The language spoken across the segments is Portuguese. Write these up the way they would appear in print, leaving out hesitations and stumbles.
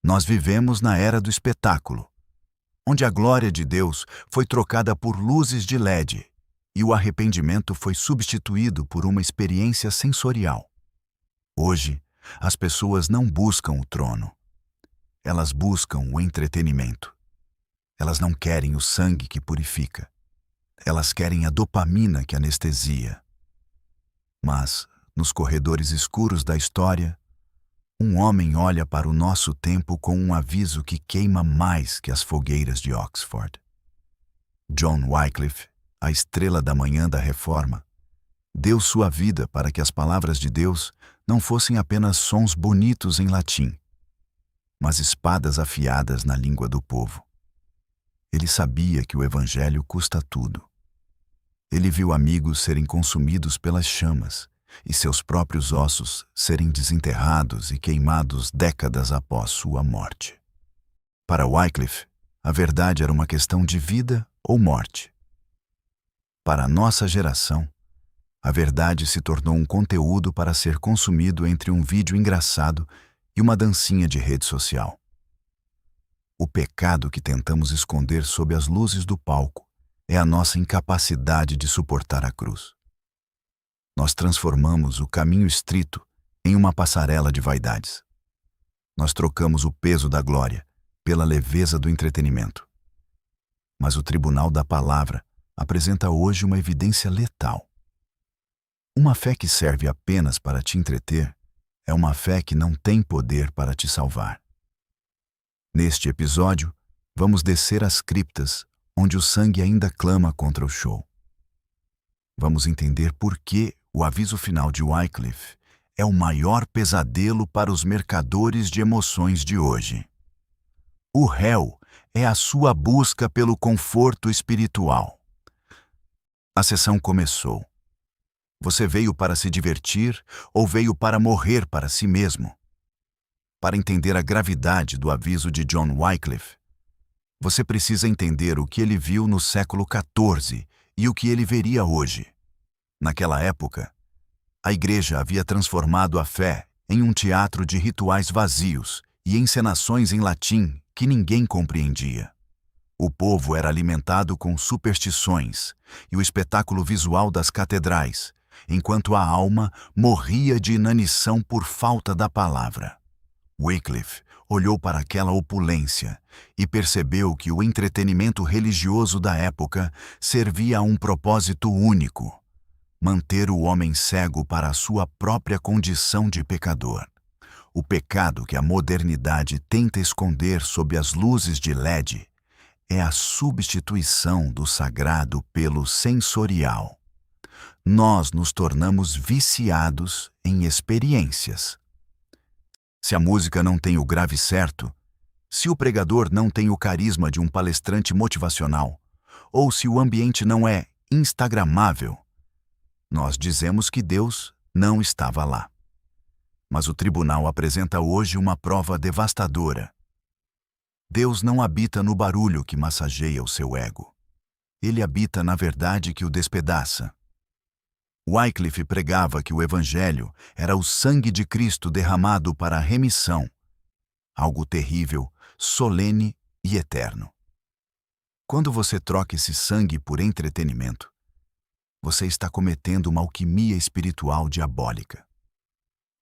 Nós vivemos na era do espetáculo, onde a glória de Deus foi trocada por luzes de LED e o arrependimento foi substituído por uma experiência sensorial. Hoje, as pessoas não buscam o trono. Elas buscam o entretenimento. Elas não querem o sangue que purifica. Elas querem a dopamina que anestesia. Mas, nos corredores escuros da história, um homem olha para o nosso tempo com um aviso que queima mais que as fogueiras de Oxford. John Wycliffe, a estrela da manhã da Reforma, deu sua vida para que as palavras de Deus não fossem apenas sons bonitos em latim, mas espadas afiadas na língua do povo. Ele sabia que o Evangelho custa tudo. Ele viu amigos serem consumidos pelas chamas e seus próprios ossos serem desenterrados e queimados décadas após sua morte. Para Wycliffe, a verdade era uma questão de vida ou morte. Para a nossa geração, a verdade se tornou um conteúdo para ser consumido entre um vídeo engraçado e uma dancinha de rede social. O pecado que tentamos esconder sob as luzes do palco é a nossa incapacidade de suportar a cruz. Nós transformamos o caminho estrito em uma passarela de vaidades. Nós trocamos o peso da glória pela leveza do entretenimento. Mas o tribunal da palavra apresenta hoje uma evidência letal. Uma fé que serve apenas para te entreter é uma fé que não tem poder para te salvar. Neste episódio, vamos descer as criptas onde o sangue ainda clama contra o show. Vamos entender por que o aviso final de Wycliffe é o maior pesadelo para os mercadores de emoções de hoje. O réu é a sua busca pelo conforto espiritual. A sessão começou. Você veio para se divertir ou veio para morrer para si mesmo? Para entender a gravidade do aviso de John Wycliffe, você precisa entender o que ele viu no século XIV e o que ele veria hoje. Naquela época, a igreja havia transformado a fé em um teatro de rituais vazios e encenações em latim que ninguém compreendia. O povo era alimentado com superstições e o espetáculo visual das catedrais, enquanto a alma morria de inanição por falta da palavra. Wycliffe olhou para aquela opulência e percebeu que o entretenimento religioso da época servia a um propósito único: manter o homem cego para a sua própria condição de pecador. O pecado que a modernidade tenta esconder sob as luzes de LED é a substituição do sagrado pelo sensorial. Nós nos tornamos viciados em experiências. Se a música não tem o grave certo, se o pregador não tem o carisma de um palestrante motivacional, ou se o ambiente não é instagramável, nós dizemos que Deus não estava lá. Mas o tribunal apresenta hoje uma prova devastadora. Deus não habita no barulho que massageia o seu ego. Ele habita na verdade que o despedaça. Wycliffe pregava que o Evangelho era o sangue de Cristo derramado para a remissão, algo terrível, solene e eterno. Quando você troca esse sangue por entretenimento, você está cometendo uma alquimia espiritual diabólica.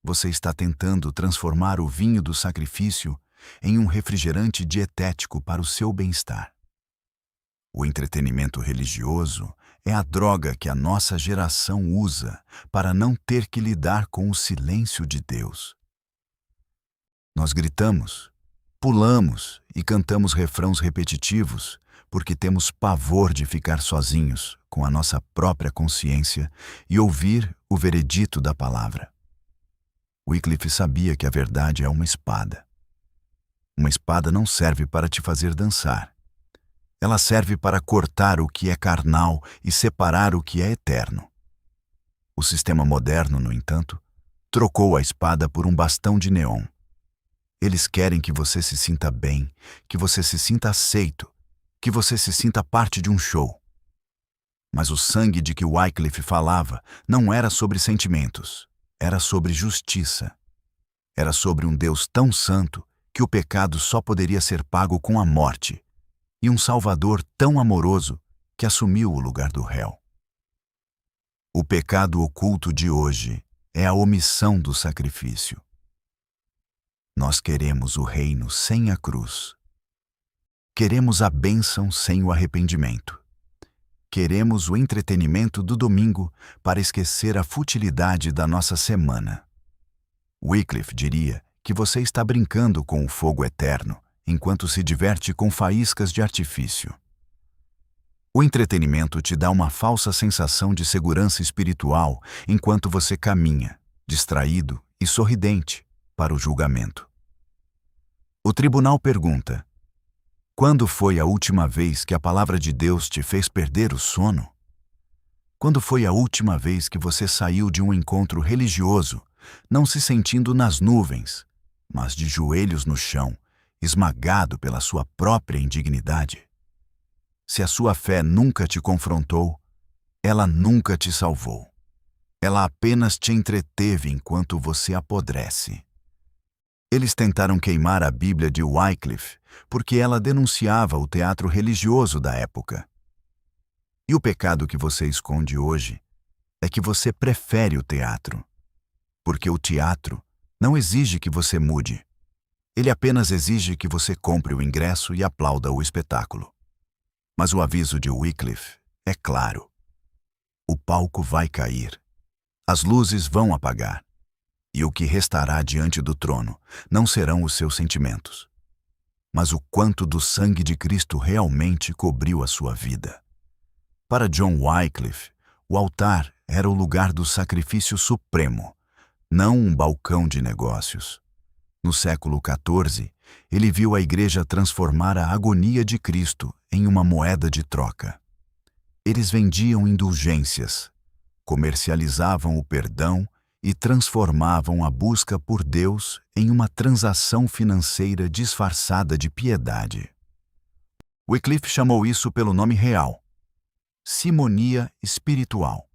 Você está tentando transformar o vinho do sacrifício em um refrigerante dietético para o seu bem-estar. O entretenimento religioso é a droga que a nossa geração usa para não ter que lidar com o silêncio de Deus. Nós gritamos, pulamos e cantamos refrãos repetitivos porque temos pavor de ficar sozinhos com a nossa própria consciência e ouvir o veredito da palavra. Wycliffe sabia que a verdade é uma espada. Uma espada não serve para te fazer dançar. Ela serve para cortar o que é carnal e separar o que é eterno. O sistema moderno, no entanto, trocou a espada por um bastão de neon. Eles querem que você se sinta bem, que você se sinta aceito, que você se sinta parte de um show. Mas o sangue de que Wycliffe falava não era sobre sentimentos, era sobre justiça. Era sobre um Deus tão santo que o pecado só poderia ser pago com a morte, e um Salvador tão amoroso que assumiu o lugar do réu. O pecado oculto de hoje é a omissão do sacrifício. Nós queremos o reino sem a cruz. Queremos a bênção sem o arrependimento. Queremos o entretenimento do domingo para esquecer a futilidade da nossa semana. Wycliffe diria que você está brincando com o fogo eterno, enquanto se diverte com faíscas de artifício. O entretenimento te dá uma falsa sensação de segurança espiritual enquanto você caminha, distraído e sorridente, para o julgamento. O tribunal pergunta: quando foi a última vez que a palavra de Deus te fez perder o sono? Quando foi a última vez que você saiu de um encontro religioso, não se sentindo nas nuvens, mas de joelhos no chão, esmagado pela sua própria indignidade? Se a sua fé nunca te confrontou, ela nunca te salvou. Ela apenas te entreteve enquanto você apodrece. Eles tentaram queimar a Bíblia de Wycliffe porque ela denunciava o teatro religioso da época. E o pecado que você esconde hoje é que você prefere o teatro, porque o teatro não exige que você mude. Ele apenas exige que você compre o ingresso e aplauda o espetáculo. Mas o aviso de Wycliffe é claro. O palco vai cair. As luzes vão apagar. E o que restará diante do trono não serão os seus sentimentos, mas o quanto do sangue de Cristo realmente cobriu a sua vida. Para John Wycliffe, o altar era o lugar do sacrifício supremo, não um balcão de negócios. No século XIV, ele viu a igreja transformar a agonia de Cristo em uma moeda de troca. Eles vendiam indulgências, comercializavam o perdão e transformavam a busca por Deus em uma transação financeira disfarçada de piedade. Wycliffe chamou isso pelo nome real: simonia espiritual.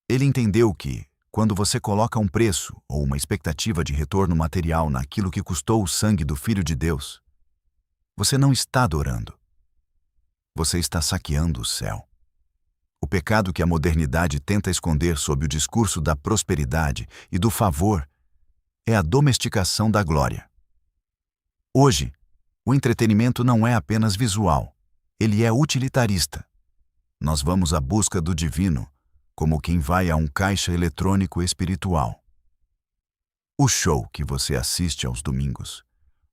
Ele entendeu que, quando você coloca um preço ou uma expectativa de retorno material naquilo que custou o sangue do Filho de Deus, você não está adorando. Você está saqueando o céu. O pecado que a modernidade tenta esconder sob o discurso da prosperidade e do favor é a domesticação da glória. Hoje, o entretenimento não é apenas visual, ele é utilitarista. Nós vamos à busca do divino, como quem vai a um caixa eletrônico espiritual. O show que você assiste aos domingos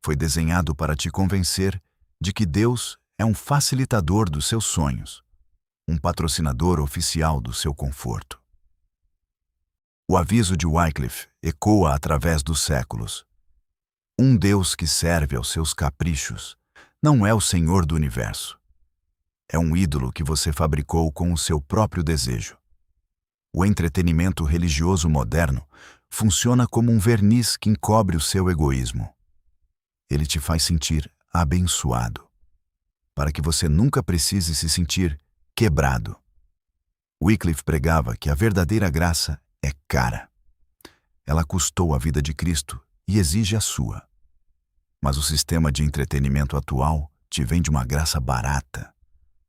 foi desenhado para te convencer de que Deus é um facilitador dos seus sonhos, um patrocinador oficial do seu conforto. O aviso de Wycliffe ecoa através dos séculos. Um Deus que serve aos seus caprichos não é o Senhor do universo. É um ídolo que você fabricou com o seu próprio desejo. O entretenimento religioso moderno funciona como um verniz que encobre o seu egoísmo. Ele te faz sentir abençoado, para que você nunca precise se sentir quebrado. Wycliffe pregava que a verdadeira graça é cara. Ela custou a vida de Cristo e exige a sua. Mas o sistema de entretenimento atual te vende uma graça barata,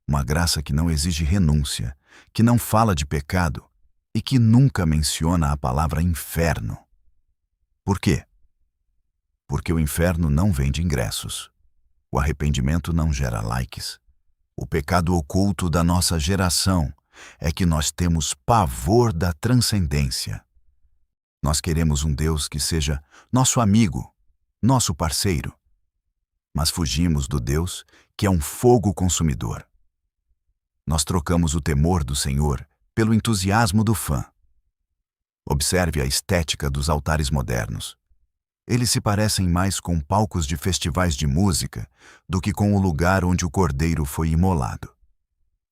uma graça que não exige renúncia, que não fala de pecado e que nunca menciona a palavra inferno. Por quê? Porque o inferno não vende ingressos. O arrependimento não gera likes. O pecado oculto da nossa geração é que nós temos pavor da transcendência. Nós queremos um Deus que seja nosso amigo, nosso parceiro. Mas fugimos do Deus que é um fogo consumidor. Nós trocamos o temor do Senhor pelo entusiasmo do fã. Observe a estética dos altares modernos. Eles se parecem mais com palcos de festivais de música do que com o lugar onde o cordeiro foi imolado.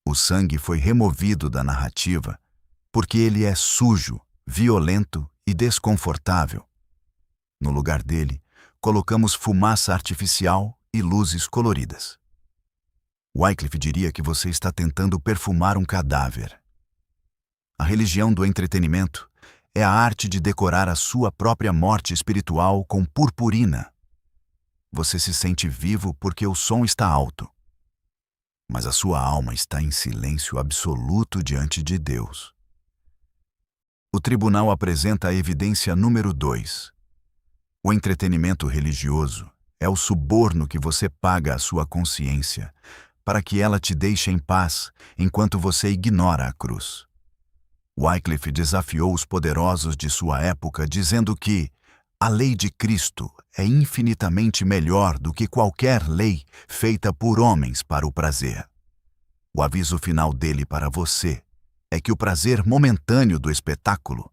O sangue foi removido da narrativa porque ele é sujo, violento e desconfortável. No lugar dele, colocamos fumaça artificial e luzes coloridas. Wycliffe diria que você está tentando perfumar um cadáver. A religião do entretenimento é a arte de decorar a sua própria morte espiritual com purpurina. Você se sente vivo porque o som está alto. Mas a sua alma está em silêncio absoluto diante de Deus. O tribunal apresenta a evidência número 2. O entretenimento religioso é o suborno que você paga à sua consciência para que ela te deixe em paz enquanto você ignora a cruz. Wycliffe desafiou os poderosos de sua época dizendo que a lei de Cristo é infinitamente melhor do que qualquer lei feita por homens para o prazer. O aviso final dele para você é que o prazer momentâneo do espetáculo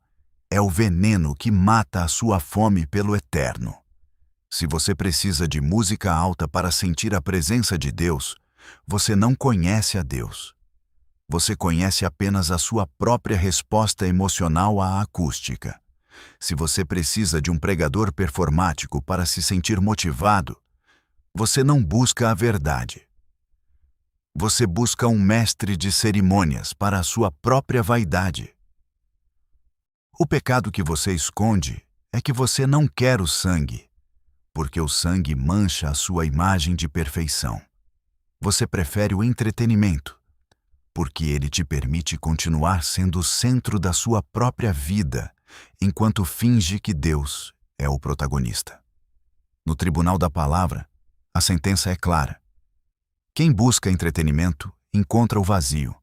é o veneno que mata a sua fome pelo eterno. Se você precisa de música alta para sentir a presença de Deus, você não conhece a Deus. Você conhece apenas a sua própria resposta emocional à acústica. Se você precisa de um pregador performático para se sentir motivado, você não busca a verdade. Você busca um mestre de cerimônias para a sua própria vaidade. O pecado que você esconde é que você não quer o sangue, porque o sangue mancha a sua imagem de perfeição. Você prefere o entretenimento, porque ele te permite continuar sendo o centro da sua própria vida, enquanto finge que Deus é o protagonista. No tribunal da palavra, a sentença é clara. Quem busca entretenimento encontra o vazio.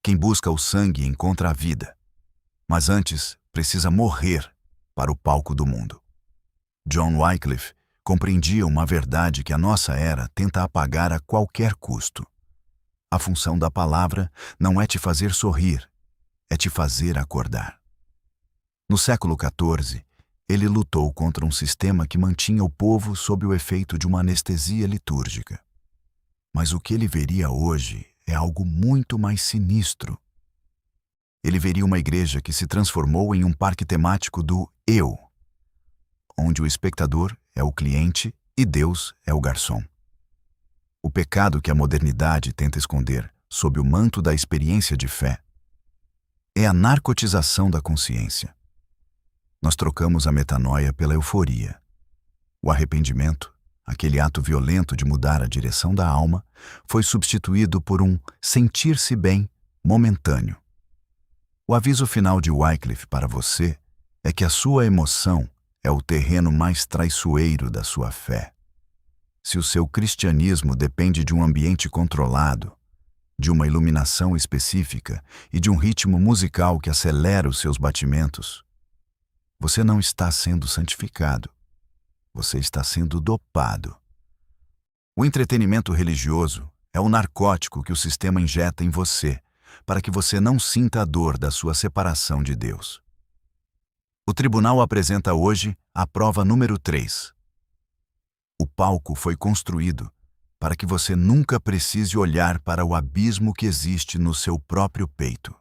Quem busca o sangue encontra a vida. Mas antes precisa morrer para o palco do mundo. John Wycliffe compreendia uma verdade que a nossa era tenta apagar a qualquer custo. A função da palavra não é te fazer sorrir, é te fazer acordar. No século XIV, ele lutou contra um sistema que mantinha o povo sob o efeito de uma anestesia litúrgica. Mas o que ele veria hoje é algo muito mais sinistro. Ele veria uma igreja que se transformou em um parque temático do eu, onde o espectador é o cliente e Deus é o garçom. O pecado que a modernidade tenta esconder sob o manto da experiência de fé é a narcotização da consciência. Nós trocamos a metanoia pela euforia. O arrependimento, aquele ato violento de mudar a direção da alma, foi substituído por um sentir-se bem momentâneo. O aviso final de Wycliffe para você é que a sua emoção é o terreno mais traiçoeiro da sua fé. Se o seu cristianismo depende de um ambiente controlado, de uma iluminação específica e de um ritmo musical que acelera os seus batimentos, você não está sendo santificado. Você está sendo dopado. O entretenimento religioso é o narcótico que o sistema injeta em você, para que você não sinta a dor da sua separação de Deus. O tribunal apresenta hoje a prova número 3. O palco foi construído para que você nunca precise olhar para o abismo que existe no seu próprio peito.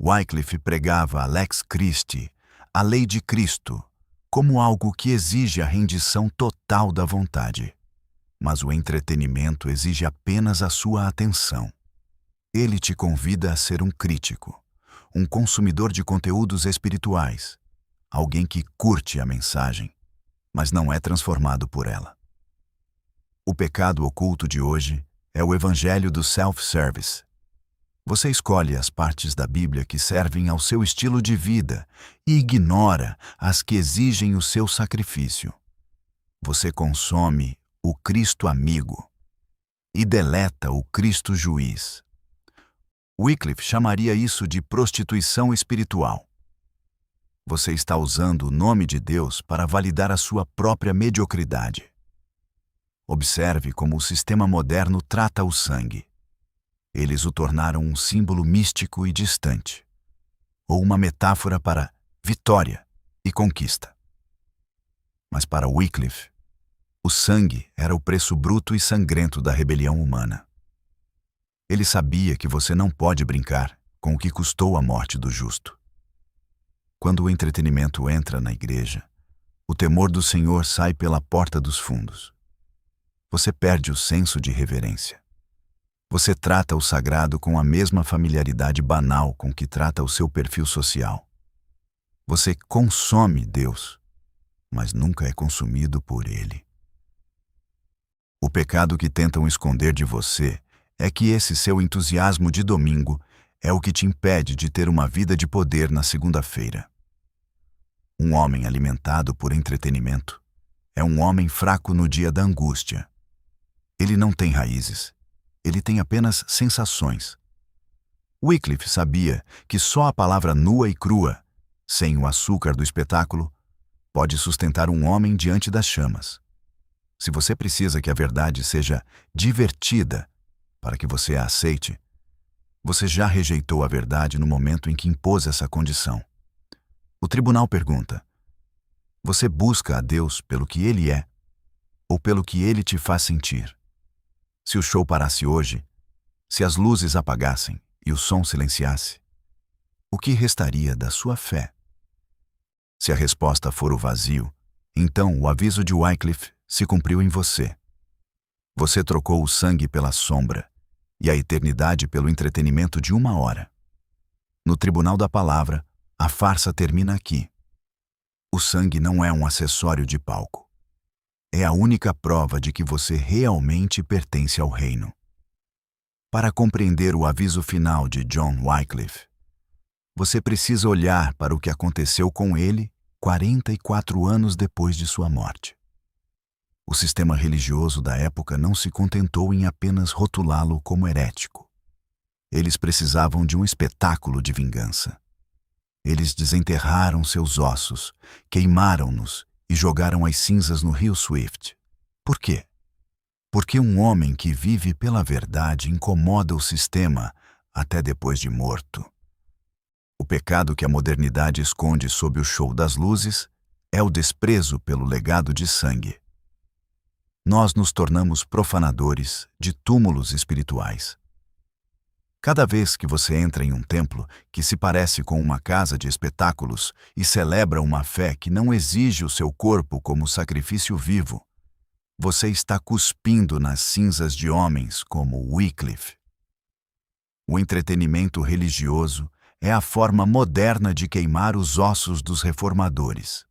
Wycliffe pregava a Lex Christi, a lei de Cristo, como algo que exige a rendição total da vontade. Mas o entretenimento exige apenas a sua atenção. Ele te convida a ser um crítico, um consumidor de conteúdos espirituais, alguém que curte a mensagem, mas não é transformado por ela. O pecado oculto de hoje é o evangelho do self-service. Você escolhe as partes da Bíblia que servem ao seu estilo de vida e ignora as que exigem o seu sacrifício. Você consome o Cristo amigo e deleta o Cristo juiz. Wycliffe chamaria isso de prostituição espiritual. Você está usando o nome de Deus para validar a sua própria mediocridade. Observe como o sistema moderno trata o sangue. Eles o tornaram um símbolo místico e distante, ou uma metáfora para vitória e conquista. Mas para Wycliffe, o sangue era o preço bruto e sangrento da rebelião humana. Ele sabia que você não pode brincar com o que custou a morte do justo. Quando o entretenimento entra na igreja, o temor do Senhor sai pela porta dos fundos. Você perde o senso de reverência. Você trata o sagrado com a mesma familiaridade banal com que trata o seu perfil social. Você consome Deus, mas nunca é consumido por Ele. pecado que tentam esconder de você é que esse seu entusiasmo de domingo é o que te impede de ter uma vida de poder na segunda-feira. Um homem alimentado por entretenimento é um homem fraco no dia da angústia. Ele não tem raízes, ele tem apenas sensações. Wycliffe sabia que só a palavra nua e crua, sem o açúcar do espetáculo, pode sustentar um homem diante das chamas. Se você precisa que a verdade seja divertida para que você a aceite, você já rejeitou a verdade no momento em que impôs essa condição. O tribunal pergunta: você busca a Deus pelo que Ele é ou pelo que Ele te faz sentir? Se o show parasse hoje, se as luzes apagassem e o som silenciasse, o que restaria da sua fé? Se a resposta for o vazio, então o aviso de Wycliffe se cumpriu em você. Você trocou o sangue pela sombra e a eternidade pelo entretenimento de uma hora. No tribunal da palavra, a farsa termina aqui. O sangue não é um acessório de palco. É a única prova de que você realmente pertence ao reino. Para compreender o aviso final de John Wycliffe, você precisa olhar para o que aconteceu com ele 44 anos depois de sua morte. O sistema religioso da época não se contentou em apenas rotulá-lo como herético. Eles precisavam de um espetáculo de vingança. Eles desenterraram seus ossos, queimaram-nos e jogaram as cinzas no rio Swift. Por quê? Porque um homem que vive pela verdade incomoda o sistema até depois de morto. O pecado que a modernidade esconde sob o show das luzes é o desprezo pelo legado de sangue. Nós nos tornamos profanadores de túmulos espirituais. Cada vez que você entra em um templo que se parece com uma casa de espetáculos e celebra uma fé que não exige o seu corpo como sacrifício vivo, você está cuspindo nas cinzas de homens como Wycliffe. O entretenimento religioso é a forma moderna de queimar os ossos dos reformadores.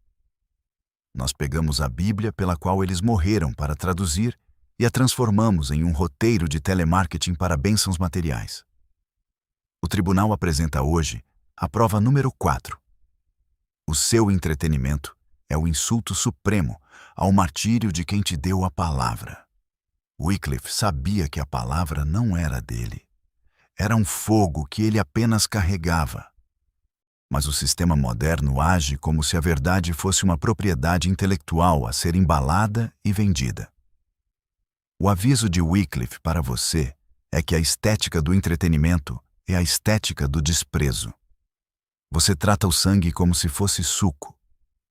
Nós pegamos a Bíblia pela qual eles morreram para traduzir e a transformamos em um roteiro de telemarketing para bênçãos materiais. O tribunal apresenta hoje a prova número 4. O seu entretenimento é o insulto supremo ao martírio de quem te deu a palavra. Wycliffe sabia que a palavra não era dele. Era um fogo que ele apenas carregava. Mas o sistema moderno age como se a verdade fosse uma propriedade intelectual a ser embalada e vendida. O aviso de Wycliffe para você é que a estética do entretenimento é a estética do desprezo. Você trata o sangue como se fosse suco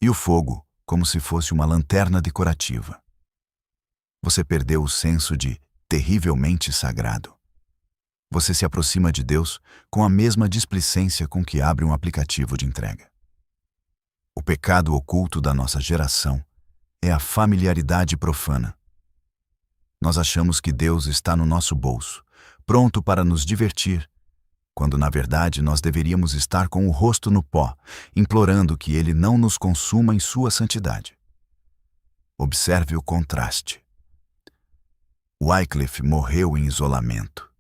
e o fogo como se fosse uma lanterna decorativa. Você perdeu o senso de terrivelmente sagrado. Você se aproxima de Deus com a mesma displicência com que abre um aplicativo de entrega. O pecado oculto da nossa geração é a familiaridade profana. Nós achamos que Deus está no nosso bolso, pronto para nos divertir, quando na verdade nós deveríamos estar com o rosto no pó, implorando que Ele não nos consuma em sua santidade. Observe o contraste. Wycliffe morreu em isolamento,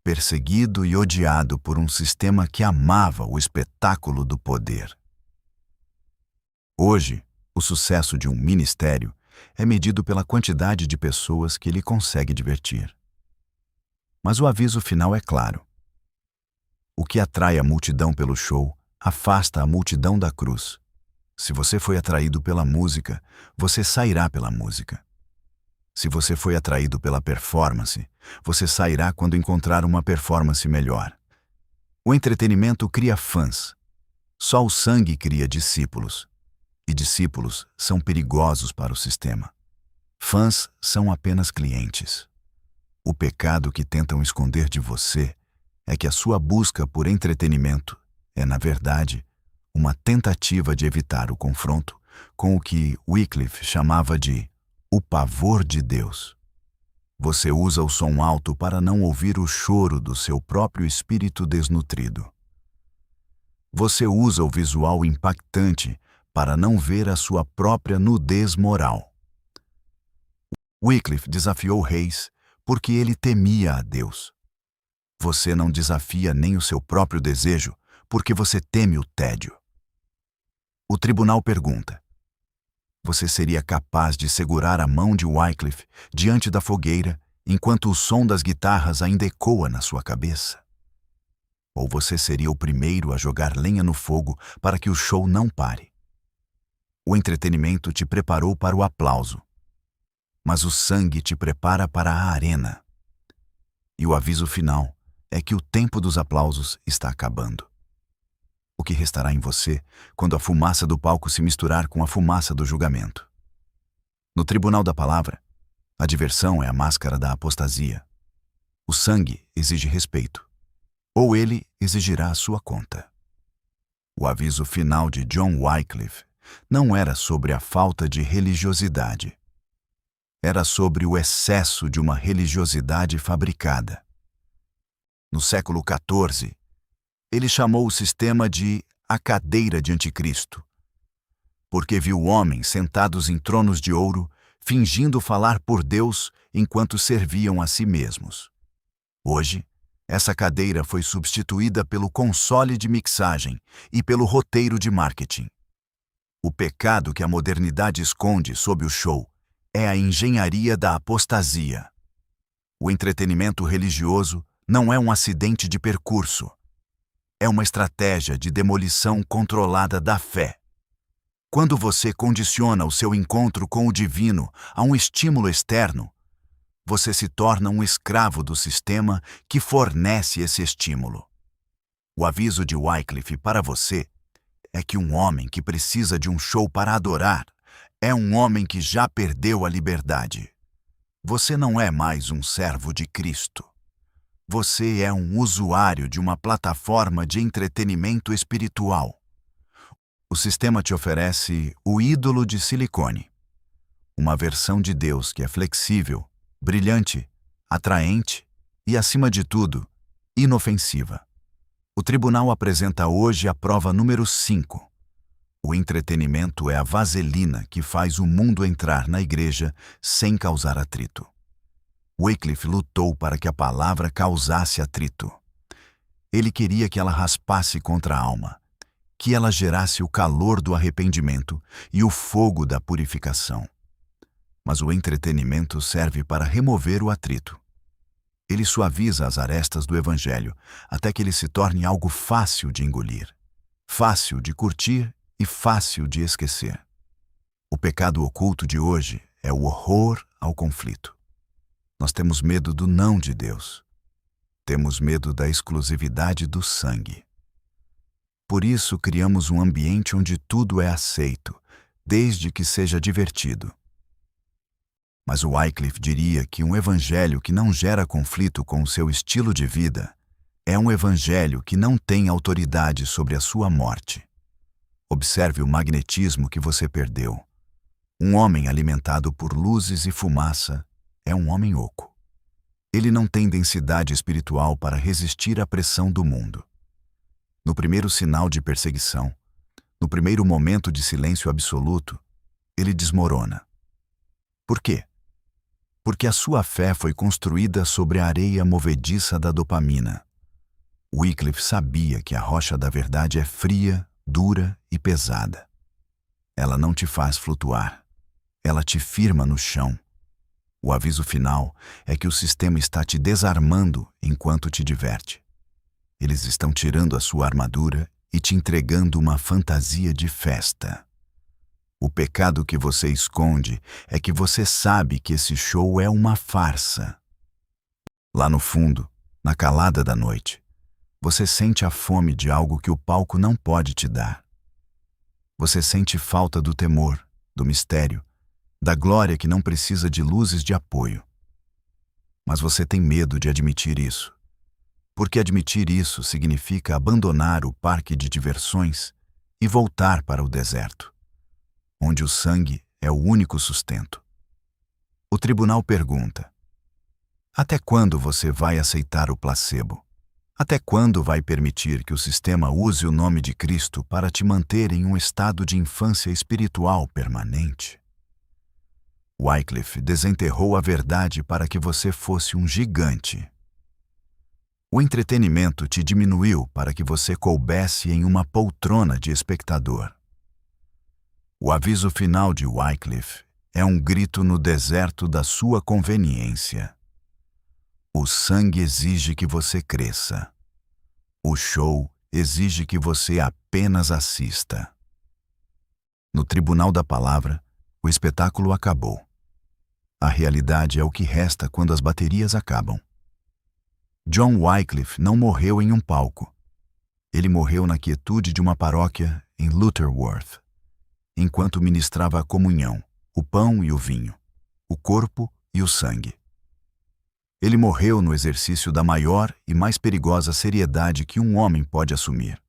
perseguido e odiado por um sistema que amava o espetáculo do poder. Hoje, o sucesso de um ministério é medido pela quantidade de pessoas que ele consegue divertir. Mas o aviso final é claro. O que atrai a multidão pelo show afasta a multidão da cruz. Se você foi atraído pela música, você sairá pela música. Se você foi atraído pela performance, você sairá quando encontrar uma performance melhor. O entretenimento cria fãs. Só o sangue cria discípulos. E discípulos são perigosos para o sistema. Fãs são apenas clientes. O pecado que tentam esconder de você é que a sua busca por entretenimento é, na verdade, uma tentativa de evitar o confronto com o que Wycliffe chamava de o pavor de Deus. Você usa o som alto para não ouvir o choro do seu próprio espírito desnutrido. Você usa o visual impactante para não ver a sua própria nudez moral. Wycliffe desafiou reis porque ele temia a Deus. Você não desafia nem o seu próprio desejo porque você teme o tédio. O tribunal pergunta: você seria capaz de segurar a mão de Wycliffe diante da fogueira enquanto o som das guitarras ainda ecoa na sua cabeça? Ou você seria o primeiro a jogar lenha no fogo para que o show não pare? O entretenimento te preparou para o aplauso, mas o sangue te prepara para a arena. E o aviso final é que o tempo dos aplausos está acabando. O que restará em você quando a fumaça do palco se misturar com a fumaça do julgamento? No tribunal da palavra, a diversão é a máscara da apostasia. O sangue exige respeito, ou ele exigirá a sua conta. O aviso final de John Wycliffe não era sobre a falta de religiosidade. Era sobre o excesso de uma religiosidade fabricada. No século XIV, ele chamou o sistema de a cadeira de Anticristo, porque viu homens sentados em tronos de ouro, fingindo falar por Deus enquanto serviam a si mesmos. Hoje, essa cadeira foi substituída pelo console de mixagem e pelo roteiro de marketing. O pecado que a modernidade esconde sob o show é a engenharia da apostasia. O entretenimento religioso não é um acidente de percurso. É uma estratégia de demolição controlada da fé. Quando você condiciona o seu encontro com o divino a um estímulo externo, você se torna um escravo do sistema que fornece esse estímulo. O aviso de Wycliffe para você é que um homem que precisa de um show para adorar é um homem que já perdeu a liberdade. Você não é mais um servo de Cristo. Você é um usuário de uma plataforma de entretenimento espiritual. O sistema te oferece o ídolo de silicone, uma versão de Deus que é flexível, brilhante, atraente e, acima de tudo, inofensiva. O tribunal apresenta hoje a prova número 5. O entretenimento é a vaselina que faz o mundo entrar na igreja sem causar atrito. Wycliffe lutou para que a palavra causasse atrito. Ele queria que ela raspasse contra a alma, que ela gerasse o calor do arrependimento e o fogo da purificação. Mas o entretenimento serve para remover o atrito. Ele suaviza as arestas do evangelho até que ele se torne algo fácil de engolir, fácil de curtir e fácil de esquecer. O pecado oculto de hoje é o horror ao conflito. Nós temos medo do não de Deus. Temos medo da exclusividade do sangue. Por isso criamos um ambiente onde tudo é aceito, desde que seja divertido. Mas o Wycliffe diria que um evangelho que não gera conflito com o seu estilo de vida é um evangelho que não tem autoridade sobre a sua morte. Observe o magnetismo que você perdeu. Um homem alimentado por luzes e fumaça é um homem oco. Ele não tem densidade espiritual para resistir à pressão do mundo. No primeiro sinal de perseguição, no primeiro momento de silêncio absoluto, ele desmorona. Por quê? Porque a sua fé foi construída sobre a areia movediça da dopamina. Wycliffe sabia que a rocha da verdade é fria, dura e pesada. Ela não te faz flutuar. Ela te firma no chão. O aviso final é que o sistema está te desarmando enquanto te diverte. Eles estão tirando a sua armadura e te entregando uma fantasia de festa. O pecado que você esconde é que você sabe que esse show é uma farsa. Lá no fundo, na calada da noite, você sente a fome de algo que o palco não pode te dar. Você sente falta do temor, do mistério, da glória que não precisa de luzes de apoio. Mas você tem medo de admitir isso, porque admitir isso significa abandonar o parque de diversões e voltar para o deserto, onde o sangue é o único sustento. O tribunal pergunta: até quando você vai aceitar o placebo? Até quando vai permitir que o sistema use o nome de Cristo para te manter em um estado de infância espiritual permanente? Wycliffe desenterrou a verdade para que você fosse um gigante. O entretenimento te diminuiu para que você coubesse em uma poltrona de espectador. O aviso final de Wycliffe é um grito no deserto da sua conveniência. O sangue exige que você cresça. O show exige que você apenas assista. No tribunal da palavra, o espetáculo acabou. A realidade é o que resta quando as baterias acabam. John Wycliffe não morreu em um palco. Ele morreu na quietude de uma paróquia em Lutterworth, enquanto ministrava a comunhão, o pão e o vinho, o corpo e o sangue. Ele morreu no exercício da maior e mais perigosa seriedade que um homem pode assumir.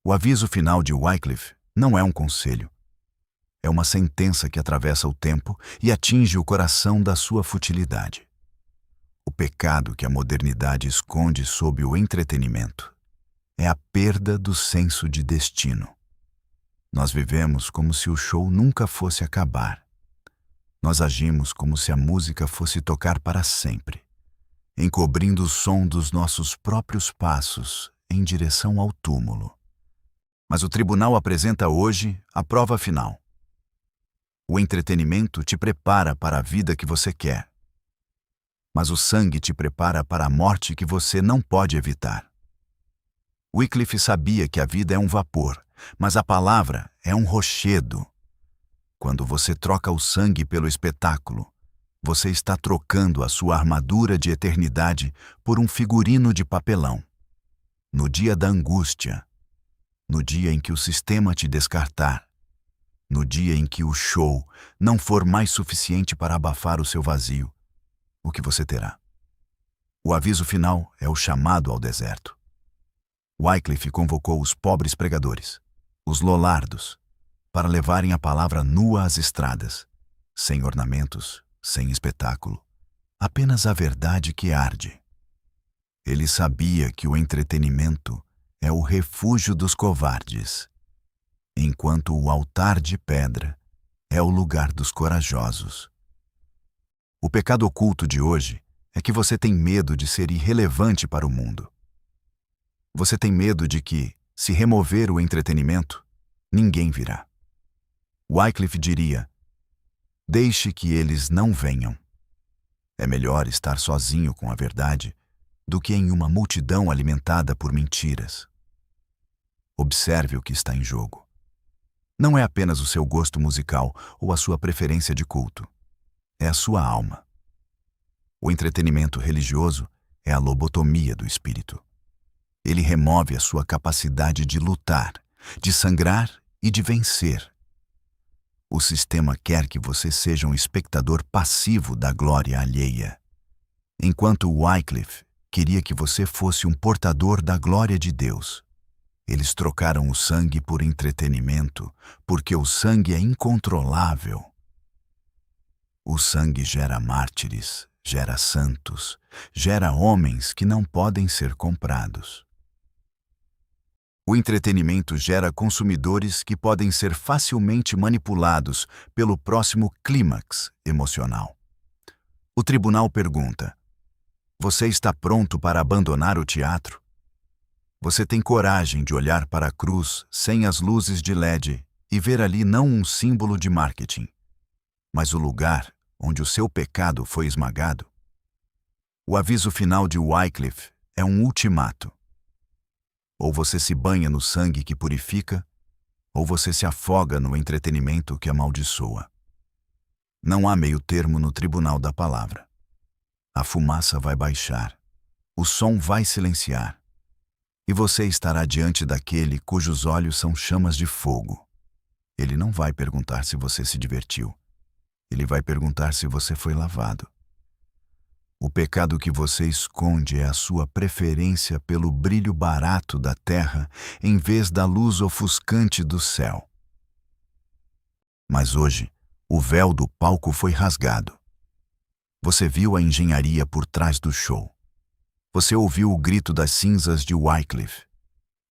O aviso final de Wycliffe não é um conselho. É uma sentença que atravessa o tempo e atinge o coração da sua futilidade. O pecado que a modernidade esconde sob o entretenimento é a perda do senso de destino. Nós vivemos como se o show nunca fosse acabar. Nós agimos como se a música fosse tocar para sempre, encobrindo o som dos nossos próprios passos em direção ao túmulo. Mas o tribunal apresenta hoje a prova final. O entretenimento te prepara para a vida que você quer, mas o sangue te prepara para a morte que você não pode evitar. Wycliffe sabia que a vida é um vapor, mas a palavra é um rochedo. Quando você troca o sangue pelo espetáculo, você está trocando a sua armadura de eternidade por um figurino de papelão. No dia da angústia, no dia em que o sistema te descartar, no dia em que o show não for mais suficiente para abafar o seu vazio, o que você terá? O aviso final é o chamado ao deserto. Wycliffe convocou os pobres pregadores, os lollardos, para levarem a palavra nua às estradas, sem ornamentos, sem espetáculo, apenas a verdade que arde. Ele sabia que o entretenimento é o refúgio dos covardes, enquanto o altar de pedra é o lugar dos corajosos. O pecado oculto de hoje é que você tem medo de ser irrelevante para o mundo. Você tem medo de que, se remover o entretenimento, ninguém virá. Wycliffe diria: deixe que eles não venham. É melhor estar sozinho com a verdade do que em uma multidão alimentada por mentiras. Observe o que está em jogo. Não é apenas o seu gosto musical ou a sua preferência de culto. É a sua alma. O entretenimento religioso é a lobotomia do espírito. Ele remove a sua capacidade de lutar, de sangrar e de vencer. O sistema quer que você seja um espectador passivo da glória alheia, enquanto Wycliffe queria que você fosse um portador da glória de Deus. Eles trocaram o sangue por entretenimento, porque o sangue é incontrolável. O sangue gera mártires, gera santos, gera homens que não podem ser comprados. O entretenimento gera consumidores que podem ser facilmente manipulados pelo próximo clímax emocional. O tribunal pergunta: você está pronto para abandonar o teatro? Você tem coragem de olhar para a cruz sem as luzes de LED e ver ali não um símbolo de marketing, mas o lugar onde o seu pecado foi esmagado? O aviso final de Wycliffe é um ultimato. Ou você se banha no sangue que purifica, ou você se afoga no entretenimento que amaldiçoa. Não há meio termo no tribunal da palavra. A fumaça vai baixar, o som vai silenciar, e você estará diante daquele cujos olhos são chamas de fogo. Ele não vai perguntar se você se divertiu. Ele vai perguntar se você foi lavado. O pecado que você esconde é a sua preferência pelo brilho barato da terra em vez da luz ofuscante do céu. Mas hoje, o véu do palco foi rasgado. Você viu a engenharia por trás do show. Você ouviu o grito das cinzas de Wycliffe.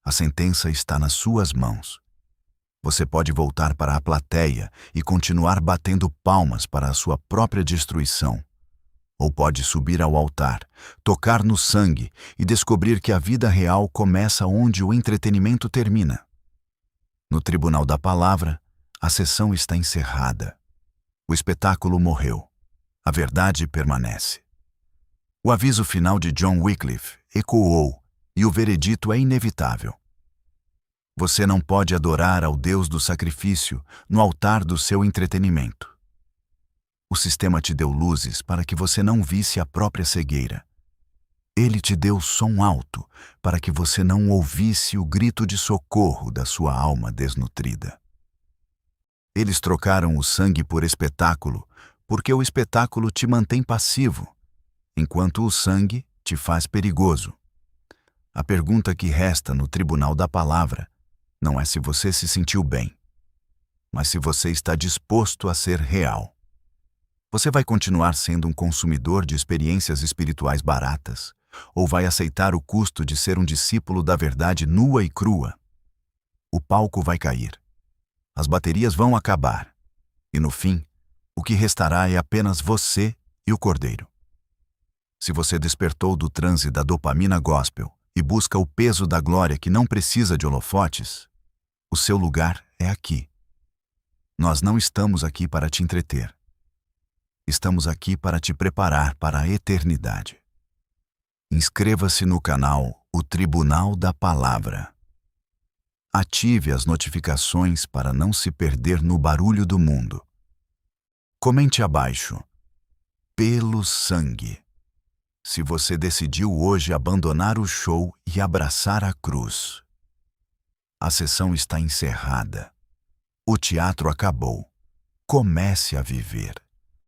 A sentença está nas suas mãos. Você pode voltar para a plateia e continuar batendo palmas para a sua própria destruição. Ou pode subir ao altar, tocar no sangue e descobrir que a vida real começa onde o entretenimento termina. No Tribunal da Palavra, a sessão está encerrada. O espetáculo morreu. A verdade permanece. O aviso final de John Wycliffe ecoou e o veredito é inevitável. Você não pode adorar ao Deus do sacrifício no altar do seu entretenimento. O sistema te deu luzes para que você não visse a própria cegueira. Ele te deu som alto para que você não ouvisse o grito de socorro da sua alma desnutrida. Eles trocaram o sangue por espetáculo porque o espetáculo te mantém passivo, enquanto o sangue te faz perigoso. A pergunta que resta no Tribunal da Palavra não é se você se sentiu bem, mas se você está disposto a ser real. Você vai continuar sendo um consumidor de experiências espirituais baratas, ou vai aceitar o custo de ser um discípulo da verdade nua e crua? O palco vai cair. As baterias vão acabar. E no fim, o que restará é apenas você e o Cordeiro. Se você despertou do transe da dopamina gospel e busca o peso da glória que não precisa de holofotes, o seu lugar é aqui. Nós não estamos aqui para te entreter. Estamos aqui para te preparar para a eternidade. Inscreva-se no canal O Tribunal da Palavra. Ative as notificações para não se perder no barulho do mundo. Comente abaixo: pelo sangue. Se você decidiu hoje abandonar o show e abraçar a cruz. A sessão está encerrada. O teatro acabou. Comece a viver.